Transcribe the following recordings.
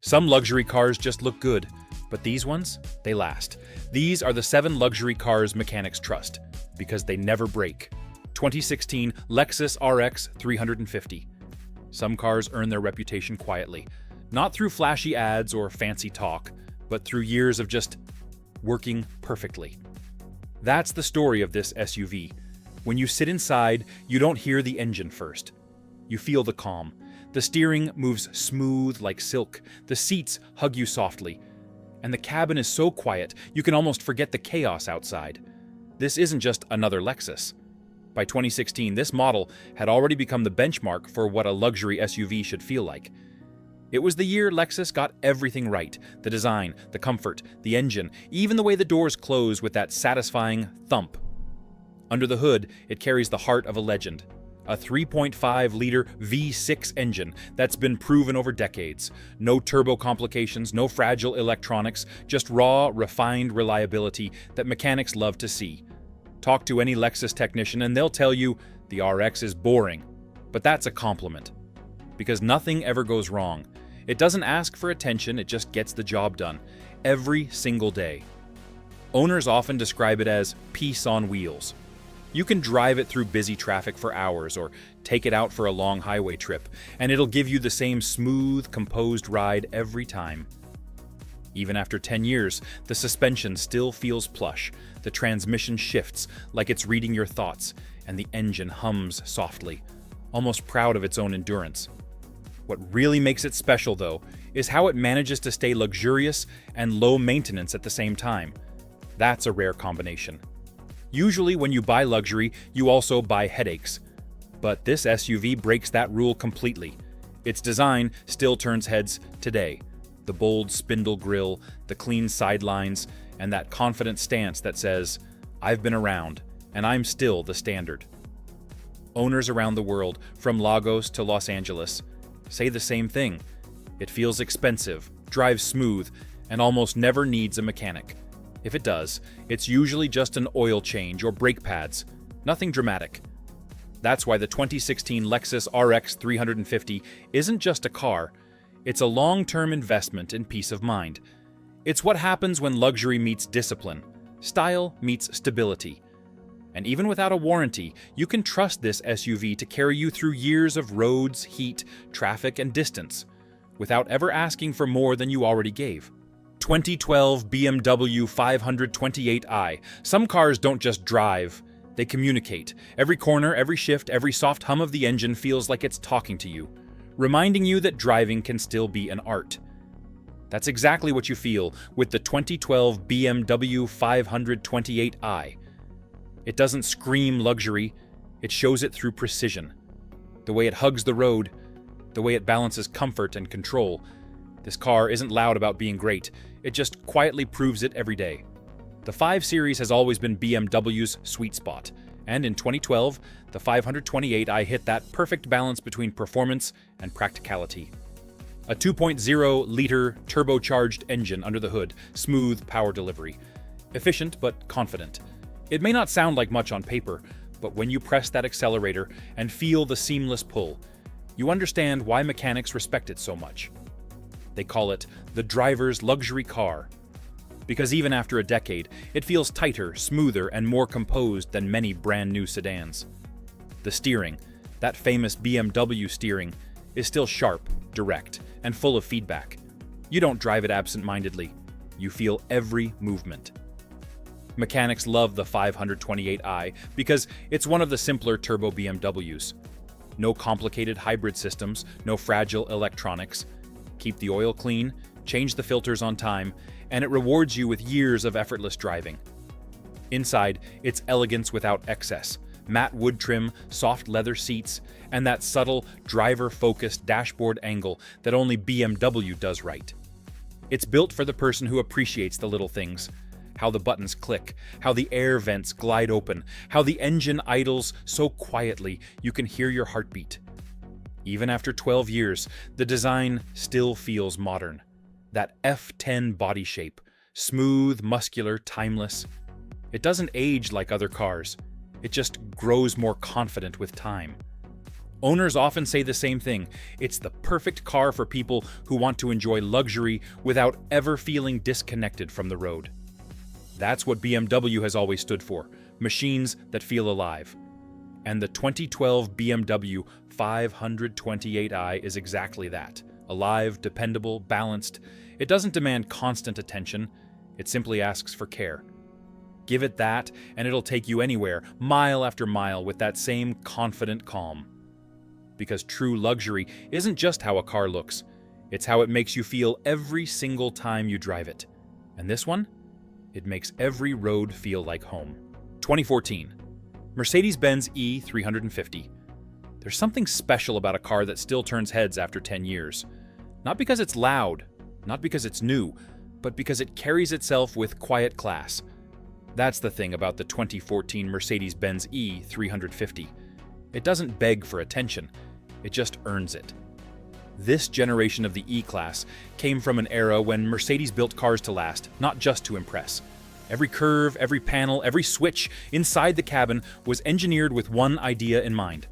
Some luxury cars just look good, but these ones, they last. These are the 7 luxury cars mechanics trust, because they never break. 2016 Lexus RX 350. Some cars earn their reputation quietly, not through flashy ads or fancy talk, but through years of just working perfectly. That's the story of this SUV. When you sit inside, you don't hear the engine first. You feel the calm. The steering moves smooth like silk. The seats hug you softly. And the cabin is so quiet, you can almost forget the chaos outside. This isn't just another Lexus. By 2016, this model had already become the benchmark for what a luxury SUV should feel like. It was the year Lexus got everything right: the design, the comfort, the engine, even the way the doors close with that satisfying thump. Under the hood, it carries the heart of a legend. A 3.5-liter V6 engine that's been proven over decades. No turbo complications, no fragile electronics, just raw, refined reliability that mechanics love to see. Talk to any Lexus technician and they'll tell you the RX is boring. But that's a compliment, because nothing ever goes wrong. It doesn't ask for attention, it just gets the job done, every single day. Owners often describe it as peace on wheels. You can drive it through busy traffic for hours or take it out for a long highway trip, and it'll give you the same smooth, composed ride every time. Even after 10 years, the suspension still feels plush, the transmission shifts like it's reading your thoughts, and the engine hums softly, almost proud of its own endurance. What really makes it special, though, is how it manages to stay luxurious and low maintenance at the same time. That's a rare combination. Usually when you buy luxury, you also buy headaches. But this SUV breaks that rule completely. Its design still turns heads today. The bold spindle grille, the clean sidelines, and that confident stance that says, "I've been around, and I'm still the standard." Owners around the world, from Lagos to Los Angeles, say the same thing. It feels expensive, drives smooth, and almost never needs a mechanic. If it does, it's usually just an oil change or brake pads, nothing dramatic. That's why the 2016 Lexus RX 350 isn't just a car, it's a long-term investment in peace of mind. It's what happens when luxury meets discipline, style meets stability. And even without a warranty, you can trust this SUV to carry you through years of roads, heat, traffic, and distance, without ever asking for more than you already gave. 2012 BMW 528i. Some cars don't just drive, they communicate. Every corner, every shift, every soft hum of the engine feels like it's talking to you, reminding you that driving can still be an art. That's exactly what you feel with the 2012 BMW 528i. It doesn't scream luxury, it shows it through precision. The way it hugs the road, the way it balances comfort and control. This car isn't loud about being great, it just quietly proves it every day. The 5 Series has always been BMW's sweet spot, and in 2012, the 528i hit that perfect balance between performance and practicality. A 2.0-liter turbocharged engine under the hood, smooth power delivery. Efficient but confident. It may not sound like much on paper, but when you press that accelerator and feel the seamless pull, you understand why mechanics respect it so much. They call it the driver's luxury car, because even after a decade, it feels tighter, smoother, and more composed than many brand new sedans. The steering, that famous BMW steering, is still sharp, direct, and full of feedback. You don't drive it absent-mindedly. You feel every movement. Mechanics love the 528i because it's one of the simpler turbo BMWs. No complicated hybrid systems, no fragile electronics. Keep the oil clean, change the filters on time, and it rewards you with years of effortless driving. Inside, it's elegance without excess. Matte wood trim, soft leather seats, and that subtle, driver-focused dashboard angle that only BMW does right. It's built for the person who appreciates the little things. How the buttons click, how the air vents glide open, how the engine idles so quietly you can hear your heartbeat. Even after 12 years, the design still feels modern. That F10 body shape, smooth, muscular, timeless. It doesn't age like other cars. It just grows more confident with time. Owners often say the same thing. It's the perfect car for people who want to enjoy luxury without ever feeling disconnected from the road. That's what BMW has always stood for, machines that feel alive. And the 2012 BMW 528i is exactly that. Alive, dependable, balanced. It doesn't demand constant attention. It simply asks for care. Give it that, and it'll take you anywhere, mile after mile, with that same confident calm. Because true luxury isn't just how a car looks. It's how it makes you feel every single time you drive it. And this one? It makes every road feel like home. 2014. Mercedes-Benz E350. There's something special about a car that still turns heads after 10 years. Not because it's loud, not because it's new, but because it carries itself with quiet class. That's the thing about the 2014 Mercedes-Benz E350. It doesn't beg for attention, it just earns it. This generation of the E-Class came from an era when Mercedes built cars to last, not just to impress. Every curve, every panel, every switch inside the cabin was engineered with one idea in mind: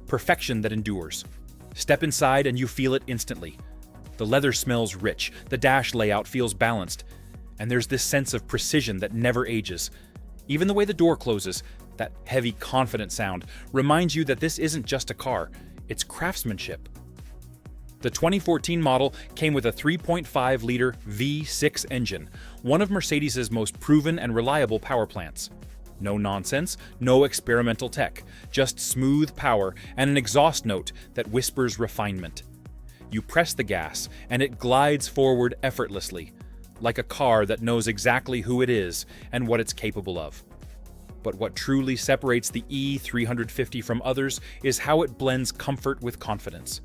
perfection that endures. Step inside and you feel it instantly. The leather smells rich, the dash layout feels balanced, and there's this sense of precision that never ages. Even the way the door closes, that heavy, confident sound, reminds you that this isn't just a car, it's craftsmanship. The 2014 model came with a 3.5-liter V6 engine, one of Mercedes' most proven and reliable power plants. No nonsense, no experimental tech, just smooth power and an exhaust note that whispers refinement. You press the gas, and it glides forward effortlessly, like a car that knows exactly who it is and what it's capable of. But what truly separates the E350 from others is how it blends comfort with confidence.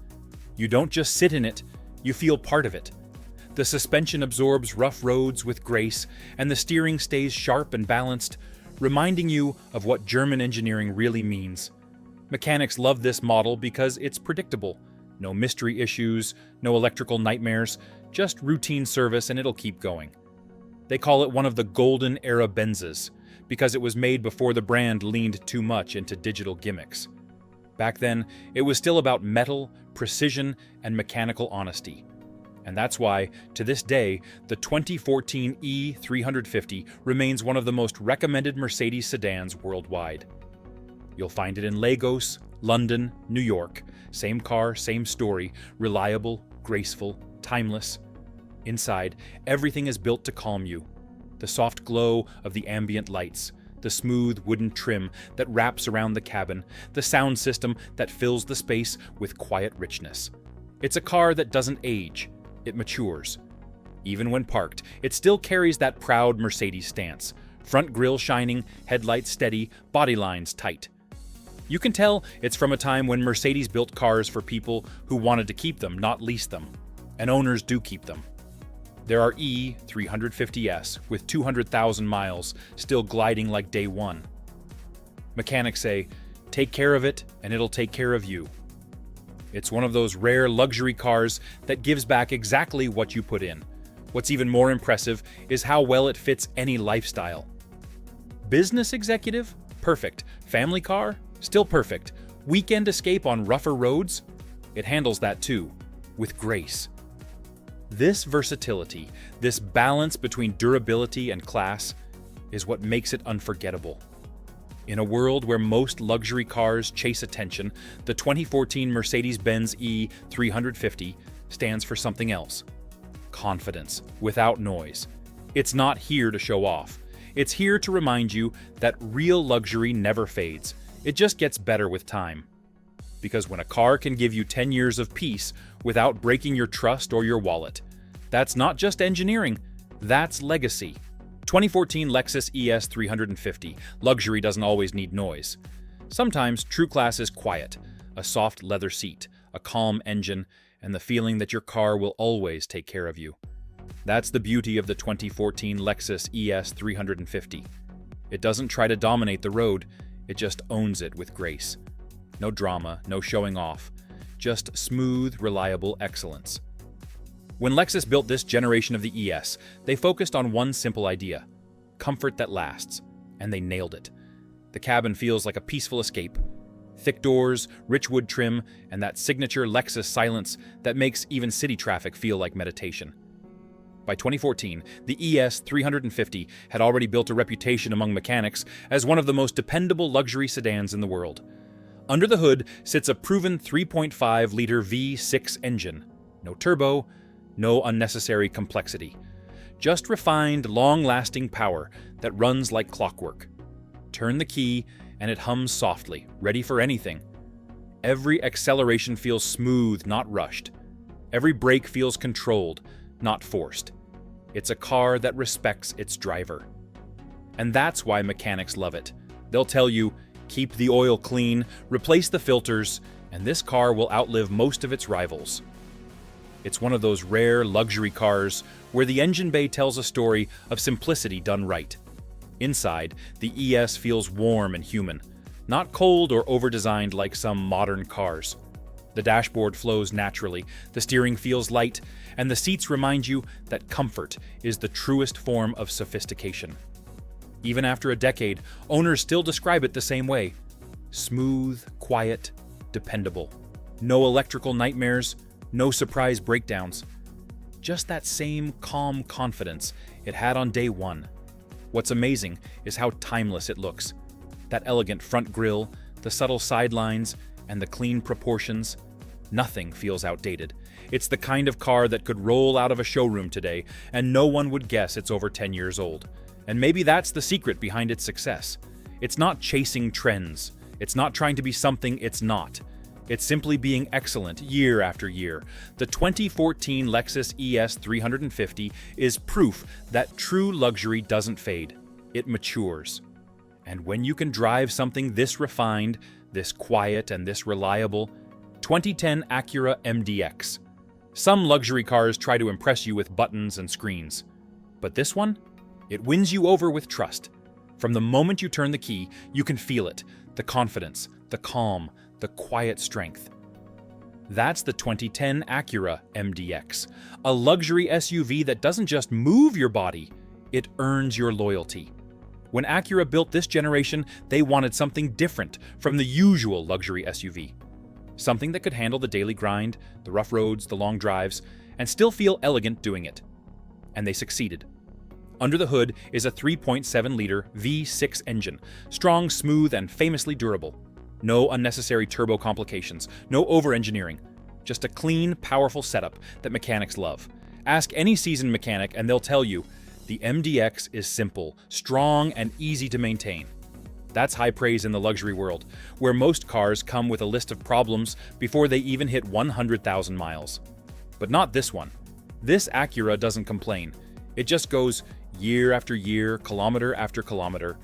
You don't just sit in it, you feel part of it. The suspension absorbs rough roads with grace, and the steering stays sharp and balanced, reminding you of what German engineering really means. Mechanics love this model because it's predictable. No mystery issues, no electrical nightmares, just routine service and it'll keep going. They call it one of the golden era Benzes, because it was made before the brand leaned too much into digital gimmicks. Back then, it was still about metal, precision, and mechanical honesty. And that's why, to this day, the 2014 E350 remains one of the most recommended Mercedes sedans worldwide. You'll find it in Lagos, London, New York. Same car, same story, reliable, graceful, timeless. Inside, everything is built to calm you. The soft glow of the ambient lights, the smooth wooden trim that wraps around the cabin, the sound system that fills the space with quiet richness. It's a car that doesn't age, it matures. Even when parked, it still carries that proud Mercedes stance. Front grille shining, headlights steady, body lines tight. You can tell it's from a time when Mercedes built cars for people who wanted to keep them, not lease them. And owners do keep them. There are E350s with 200,000 miles still gliding like day one. Mechanics say, take care of it and it'll take care of you. It's one of those rare luxury cars that gives back exactly what you put in. What's even more impressive is how well it fits any lifestyle. Business executive? Perfect. Family car? Still perfect. Weekend escape on rougher roads? It handles that too, with grace. This versatility, this balance between durability and class, is what makes it unforgettable. In a world where most luxury cars chase attention, the 2014 Mercedes-Benz E350 stands for something else. Confidence, without noise. It's not here to show off. It's here to remind you that real luxury never fades. It just gets better with time. Because when a car can give you 10 years of peace without breaking your trust or your wallet, that's not just engineering, that's legacy. 2014 Lexus ES 350. Luxury doesn't always need noise. Sometimes true class is quiet, a soft leather seat, a calm engine, and the feeling that your car will always take care of you. That's the beauty of the 2014 Lexus ES 350. It doesn't try to dominate the road, it just owns it with grace. No drama, no showing off, just smooth, reliable excellence. When Lexus built this generation of the ES, they focused on one simple idea: comfort that lasts, and they nailed it. The cabin feels like a peaceful escape. Thick doors, rich wood trim, and that signature Lexus silence that makes even city traffic feel like meditation. By 2014, the ES 350 had already built a reputation among mechanics as one of the most dependable luxury sedans in the world. Under the hood sits a proven 3.5-liter V6 engine. No turbo, no unnecessary complexity. Just refined, long-lasting power that runs like clockwork. Turn the key, and it hums softly, ready for anything. Every acceleration feels smooth, not rushed. Every brake feels controlled, not forced. It's a car that respects its driver. And that's why mechanics love it. They'll tell you, keep the oil clean, replace the filters, and this car will outlive most of its rivals. It's one of those rare luxury cars where the engine bay tells a story of simplicity done right. Inside, the ES feels warm and human, not cold or over-designed like some modern cars. The dashboard flows naturally, the steering feels light, and the seats remind you that comfort is the truest form of sophistication. Even after a decade, owners still describe it the same way. Smooth, quiet, dependable. No electrical nightmares, no surprise breakdowns. Just that same calm confidence it had on day one. What's amazing is how timeless it looks. That elegant front grille, the subtle sidelines, and the clean proportions. Nothing feels outdated. It's the kind of car that could roll out of a showroom today, and no one would guess it's over 10 years old. And maybe that's the secret behind its success. It's not chasing trends. It's not trying to be something it's not. It's simply being excellent year after year. The 2014 Lexus ES 350 is proof that true luxury doesn't fade. It matures. And when you can drive something this refined, this quiet, and this reliable, 2010 Acura MDX. Some luxury cars try to impress you with buttons and screens. But this one? It wins you over with trust. From the moment you turn the key, you can feel it. The confidence, the calm, the quiet strength. That's the 2010 Acura MDX, a luxury SUV that doesn't just move your body, it earns your loyalty. When Acura built this generation, they wanted something different from the usual luxury SUV. Something that could handle the daily grind, the rough roads, the long drives, and still feel elegant doing it. And they succeeded. Under the hood is a 3.7-liter V6 engine, strong, smooth, and famously durable. No unnecessary turbo complications, no over-engineering. Just a clean, powerful setup that mechanics love. Ask any seasoned mechanic and they'll tell you, the MDX is simple, strong, and easy to maintain. That's high praise in the luxury world, where most cars come with a list of problems before they even hit 100,000 miles. But not this one. This Acura doesn't complain. It just goes year after year, kilometer after kilometer.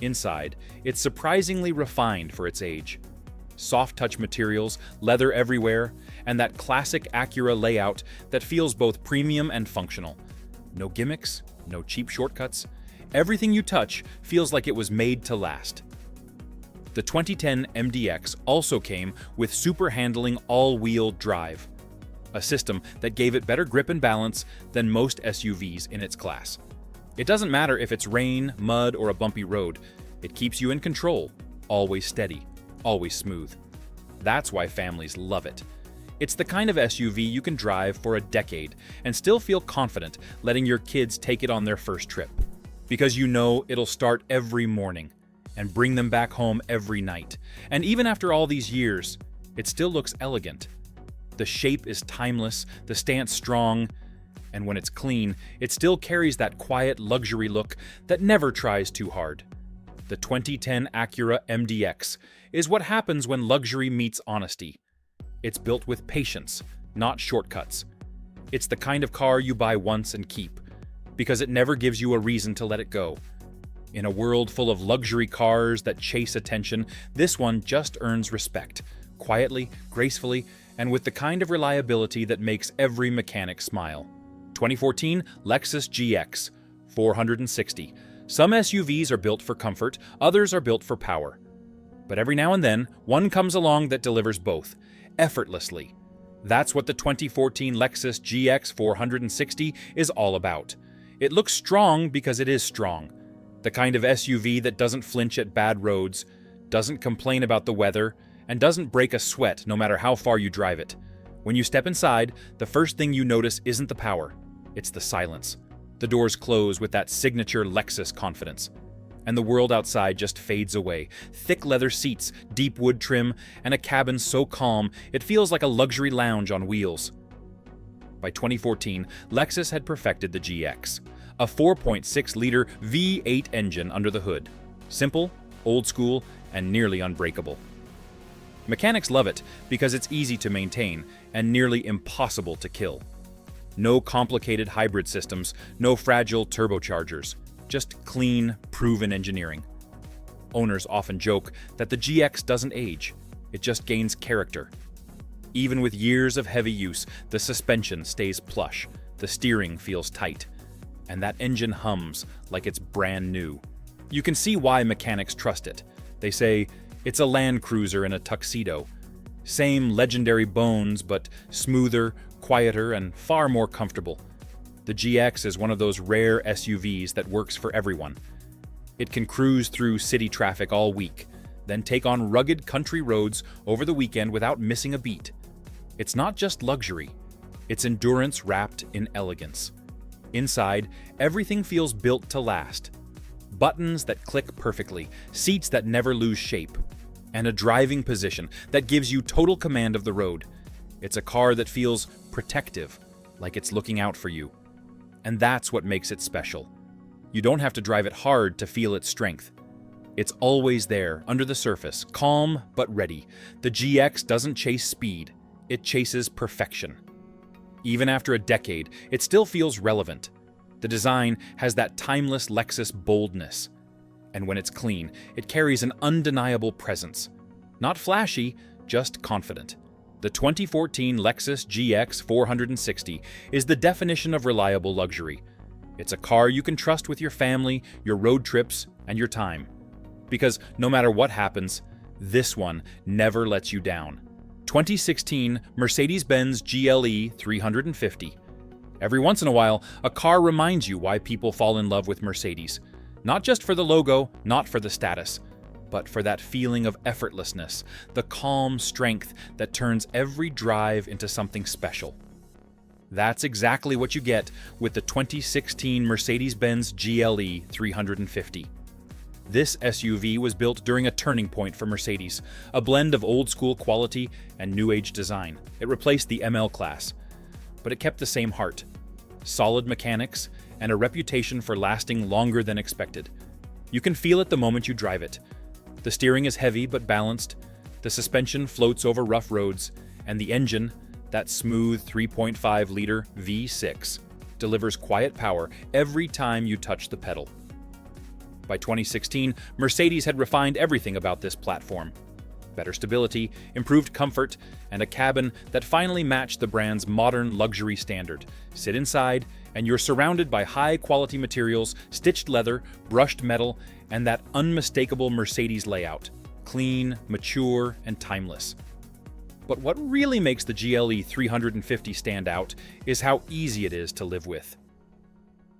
Inside, it's surprisingly refined for its age. Soft-touch materials, leather everywhere, and that classic Acura layout that feels both premium and functional. No gimmicks, no cheap shortcuts. Everything you touch feels like it was made to last. The 2010 MDX also came with super handling all-wheel drive, a system that gave it better grip and balance than most SUVs in its class. It doesn't matter if it's rain, mud, or a bumpy road. It keeps you in control, always steady, always smooth. That's why families love it. It's the kind of SUV you can drive for a decade and still feel confident letting your kids take it on their first trip. Because you know it'll start every morning and bring them back home every night. And even after all these years, it still looks elegant. The shape is timeless, the stance strong, and when it's clean, it still carries that quiet luxury look that never tries too hard. The 2010 Acura MDX is what happens when luxury meets honesty. It's built with patience, not shortcuts. It's the kind of car you buy once and keep, because it never gives you a reason to let it go. In a world full of luxury cars that chase attention, this one just earns respect, quietly, gracefully, and with the kind of reliability that makes every mechanic smile. 2014 Lexus GX 460. Some SUVs are built for comfort, others are built for power. But every now and then, one comes along that delivers both, effortlessly. That's what the 2014 Lexus GX 460 is all about. It looks strong because it is strong. The kind of SUV that doesn't flinch at bad roads, doesn't complain about the weather, and doesn't break a sweat no matter how far you drive it. When you step inside, the first thing you notice isn't the power, it's the silence. The doors close with that signature Lexus confidence, and the world outside just fades away. Thick leather seats, deep wood trim, and a cabin so calm it feels like a luxury lounge on wheels. By 2014, Lexus had perfected the GX, a 4.6-liter V8 engine under the hood. Simple, old school, and nearly unbreakable. Mechanics love it because it's easy to maintain and nearly impossible to kill. No complicated hybrid systems, no fragile turbochargers, just clean, proven engineering. Owners often joke that the GX doesn't age, it just gains character. Even with years of heavy use, the suspension stays plush, the steering feels tight, and that engine hums like it's brand new. You can see why mechanics trust it. They say, it's a Land Cruiser in a tuxedo. Same legendary bones, but smoother, quieter, and far more comfortable. The GX is one of those rare SUVs that works for everyone. It can cruise through city traffic all week, then take on rugged country roads over the weekend without missing a beat. It's not just luxury, it's endurance wrapped in elegance. Inside, everything feels built to last. Buttons that click perfectly, seats that never lose shape, and a driving position that gives you total command of the road. It's a car that feels protective, like it's looking out for you. And that's what makes it special. You don't have to drive it hard to feel its strength. It's always there, under the surface, calm but ready. The GX doesn't chase speed, it chases perfection. Even after a decade, it still feels relevant. The design has that timeless Lexus boldness. And when it's clean, it carries an undeniable presence. Not flashy, just confident. The 2014 Lexus GX 460 is the definition of reliable luxury. It's a car you can trust with your family, your road trips, and your time. Because no matter what happens, this one never lets you down. 2016 Mercedes-Benz GLE 350. Every once in a while, a car reminds you why people fall in love with Mercedes. Not just for the logo, not for the status, but for that feeling of effortlessness, the calm strength that turns every drive into something special. That's exactly what you get with the 2016 Mercedes-Benz GLE 350. This SUV was built during a turning point for Mercedes, a blend of old-school quality and new-age design. It replaced the ML class, but it kept the same heart, solid mechanics, and a reputation for lasting longer than expected. You can feel it the moment you drive it. The steering is heavy but balanced, the suspension floats over rough roads, and the engine, that smooth 3.5-liter V6, delivers quiet power every time you touch the pedal. By 2016, Mercedes had refined everything about this platform. Better stability, improved comfort, and a cabin that finally matched the brand's modern luxury standard. Sit inside, and you're surrounded by high-quality materials, stitched leather, brushed metal, and that unmistakable Mercedes layout. Clean, mature, and timeless. But what really makes the GLE 350 stand out is how easy it is to live with.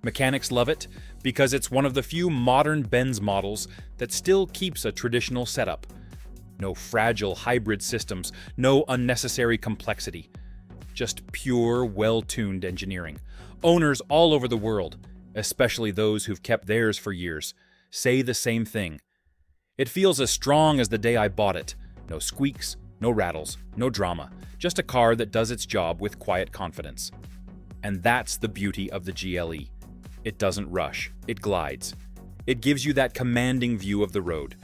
Mechanics love it because it's one of the few modern Benz models that still keeps a traditional setup. No fragile hybrid systems, no unnecessary complexity. Just pure, well-tuned engineering. Owners all over the world, especially those who've kept theirs for years, say the same thing. It feels as strong as the day I bought it. No squeaks, no rattles, no drama. Just a car that does its job with quiet confidence. And that's the beauty of the GLE. It doesn't rush, it glides. It gives you that commanding view of the road.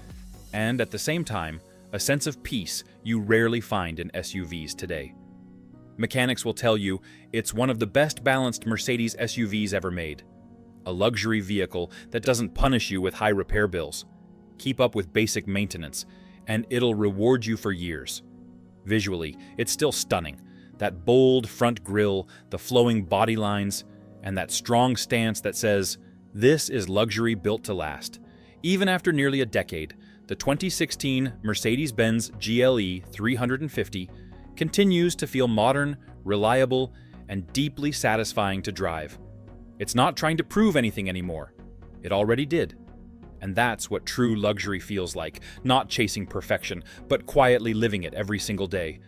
And at the same time, a sense of peace you rarely find in SUVs today. Mechanics will tell you it's one of the best balanced Mercedes SUVs ever made. A luxury vehicle that doesn't punish you with high repair bills. Keep up with basic maintenance, and it'll reward you for years. Visually, it's still stunning. That bold front grille, the flowing body lines, and that strong stance that says, this is luxury built to last. Even after nearly a decade, the 2016 Mercedes-Benz GLE 350 continues to feel modern, reliable, and deeply satisfying to drive. It's not trying to prove anything anymore. It already did. And that's what true luxury feels like, not chasing perfection, but quietly living it every single day.